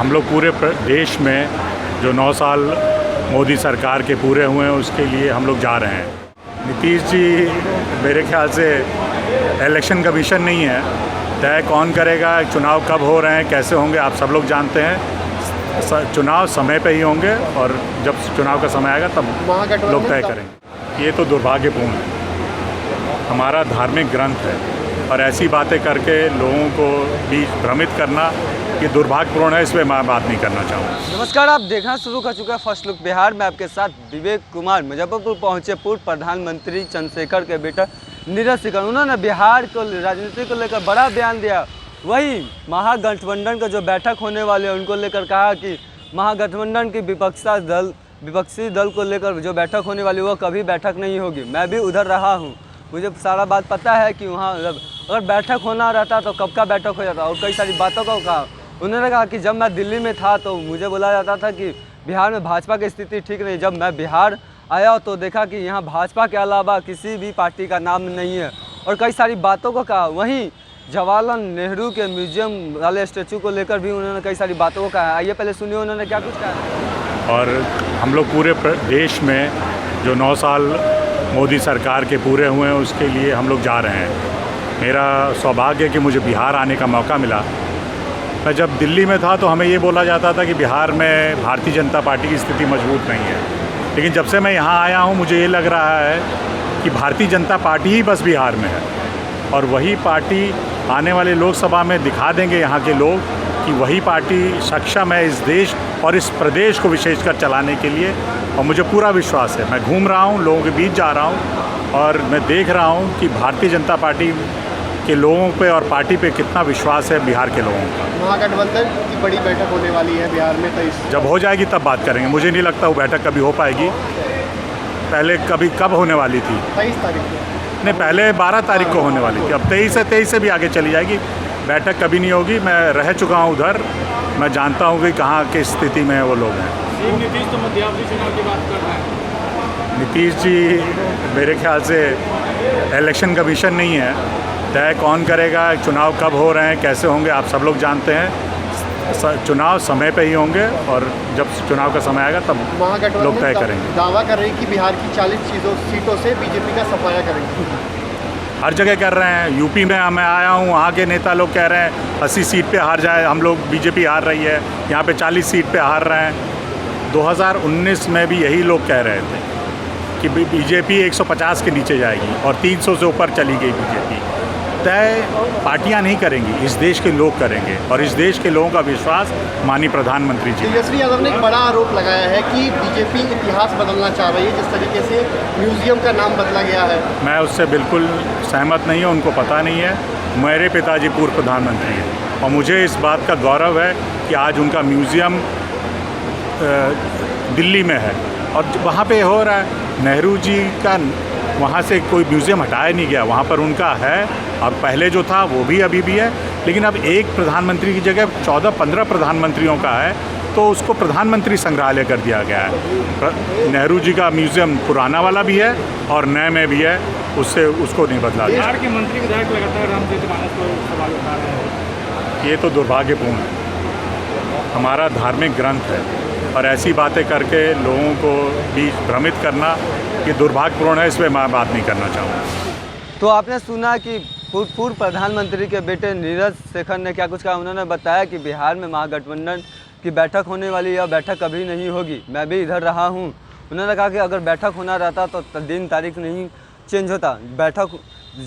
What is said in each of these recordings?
हम लोग पूरे देश में जो 9 साल मोदी सरकार के पूरे हुए हैं उसके लिए हम लोग जा रहे हैं। नीतीश जी मेरे ख्याल से इलेक्शन कमीशन नहीं है, तय कौन करेगा, चुनाव कब हो रहे हैं, कैसे होंगे, आप सब लोग जानते हैं। चुनाव समय पे ही होंगे और जब चुनाव का समय आएगा तब लोग तय करेंगे। ये तो दुर्भाग्यपूर्ण है, हमारा धार्मिक ग्रंथ है और ऐसी बातें करके लोगों को भी भ्रमित करना ये दुर्भाग्यपूर्ण है, इस पर मैं बात नहीं करना चाहूँगा। नमस्कार, आप देखना शुरू कर चुका है फर्स्ट लुक बिहार में। आपके साथ विवेक कुमार मुजफ्फरपुर पहुंचे पूर्व प्रधानमंत्री चंद्रशेखर के बेटा नीरज शेखर। उन्होंने बिहार को राजनीति को लेकर बड़ा बयान दिया। वही महागठबंधन का जो बैठक होने वाले है उनको लेकर कहा कि महागठबंधन की विपक्षी दल को लेकर जो बैठक होने वाली वो कभी बैठक नहीं होगी। मैं भी उधर रहा हूँ, मुझे सारा बात पता है कि वहाँ अगर बैठक होना रहता तो कब का बैठक हो जाता। और कई सारी बातों को कहा। उन्होंने कहा कि जब मैं दिल्ली में था तो मुझे बोला जाता था कि बिहार में भाजपा की स्थिति ठीक नहीं। जब मैं बिहार आया तो देखा कि यहाँ भाजपा के अलावा किसी भी पार्टी का नाम नहीं है। और कई सारी बातों को कहा। वहीं जवाहरलाल नेहरू के म्यूजियम वाले स्टैचू को लेकर भी उन्होंने कई सारी बातों को कहा। आइए पहले सुनिए उन्होंने क्या कुछ कहा। और हम लोग पूरे देश में जो 9 साल मोदी सरकार के पूरे हुए हैं उसके लिए हम लोग जा रहे हैं। मेरा सौभाग्य है कि मुझे बिहार आने का मौका मिला। मैं जब दिल्ली में था तो हमें ये बोला जाता था कि बिहार में भारतीय जनता पार्टी की स्थिति मजबूत नहीं है, लेकिन जब से मैं यहाँ आया हूँ मुझे ये लग रहा है कि भारतीय जनता पार्टी ही बस बिहार में है और वही पार्टी आने वाले लोकसभा में दिखा देंगे यहाँ के लोग कि वही पार्टी सक्षम है इस देश और इस प्रदेश को विशेषकर चलाने के लिए। और मुझे पूरा विश्वास है। मैं घूम रहा हूँ, लोगों के बीच जा रहा हूँ और मैं देख रहा हूँ कि भारतीय जनता पार्टी के लोगों पे और पार्टी पे कितना विश्वास है बिहार के लोगों का। महागठबंधन की बड़ी बैठक होने वाली है बिहार में, तो जब हो जाएगी तब बात करेंगे। मुझे नहीं लगता वो बैठक कभी हो पाएगी। पहले कब होने वाली थी? 23 तारीख को नहीं, पहले 12 तारीख को होने वाली थी। अब 23 से भी आगे चली जाएगी। बैठक कभी नहीं होगी। मैं रह चुका हूँ उधर, मैं जानता हूँ कि कहाँ की स्थिति में वो लोग हैं। नीतीश तो मध्यावधि चुनाव की बात कर रहे हैं। नीतीश जी मेरे ख्याल से इलेक्शन कमीशन नहीं है, तय कौन करेगा, चुनाव कब हो रहे हैं, कैसे होंगे, आप सब लोग जानते हैं। चुनाव समय पे ही होंगे और जब चुनाव का समय आएगा तब लोग तय करेंगे। दावा कर रहे हैं कि बिहार की 40 सीटों से बीजेपी का सफाया करेंगे। हर जगह कर रहे हैं। यूपी में मैं आया हूँ, वहाँ के नेता लोग कह रहे हैं 80 सीट पे हार जाए, हम लोग बीजेपी हार रही है। यहाँ पे 40 सीट पे हार रहे हैं। 2019 में भी यही लोग कह रहे थे कि बीजेपी 150 के नीचे जाएगी और 300 से ऊपर चली गई बीजेपी। तय पार्टियां नहीं करेंगी, इस देश के लोग करेंगे और इस देश के लोगों का विश्वास माननीय प्रधानमंत्री जी। तेजस्वी यादव ने एक बड़ा आरोप लगाया है कि बीजेपी इतिहास बदलना चाह रही है, जिस तरीके से म्यूजियम का नाम बदला गया है। मैं उससे बिल्कुल सहमत नहीं हूँ, उनको पता नहीं है। मेरे पिताजी पूर्व प्रधानमंत्री हैं और मुझे इस बात का गौरव है कि आज उनका म्यूज़ियम दिल्ली में है और वहाँ पे हो रहा है। नेहरू जी का वहाँ से कोई म्यूज़ियम हटाया नहीं गया, वहाँ पर उनका है और पहले जो था वो भी अभी भी है। लेकिन अब एक प्रधानमंत्री की जगह 14-15 प्रधानमंत्रियों का है तो उसको प्रधानमंत्री संग्रहालय कर दिया गया है। नेहरू जी का म्यूज़ियम पुराना वाला भी है और नए में भी है, उसको नहीं बदला गया। बिहार के मंत्री विधायक लगातार रामचरितमानस पर सवाल उठा रहे हैं। ये तो दुर्भाग्यपूर्ण है, हमारा धार्मिक ग्रंथ है और ऐसी बातें करके लोगों को भी भ्रमित करना ये दुर्भाग्यपूर्ण है, इस पर मैं बात नहीं करना चाहूँगा। तो आपने सुना कि पूर्व प्रधानमंत्री के बेटे नीरज शेखर ने क्या कुछ कहा। उन्होंने बताया कि बिहार में महागठबंधन की बैठक होने वाली है, बैठक कभी नहीं होगी। मैं भी इधर रहा हूँ। उन्होंने कहा कि अगर बैठक होना रहता तो दिन तारीख नहीं चेंज होता। बैठक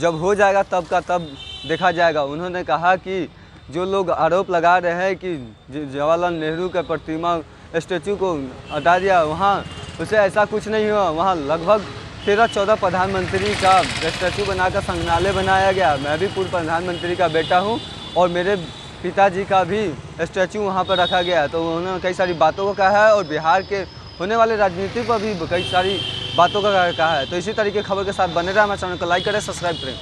जब हो जाएगा तब का तब देखा जाएगा। उन्होंने कहा कि जो लोग आरोप लगा रहे हैं कि जवाहरलाल नेहरू के प्रतिमा स्टैचू को हटा दिया, वहाँ उसे ऐसा कुछ नहीं हुआ। वहाँ लगभग 13-14 प्रधानमंत्री का स्टैचू बनाकर संग्रहालय बनाया गया। मैं भी पूर्व प्रधानमंत्री का बेटा हूँ और मेरे पिताजी का भी स्टैचू वहाँ पर रखा गया है। तो उन्होंने कई सारी बातों को कहा है और बिहार के होने वाले राजनीति पर भी कई सारी बातों का कहा है। तो इसी तरीके खबर के साथ बने रहे। हमारे चैनल को लाइक करें, सब्सक्राइब करें।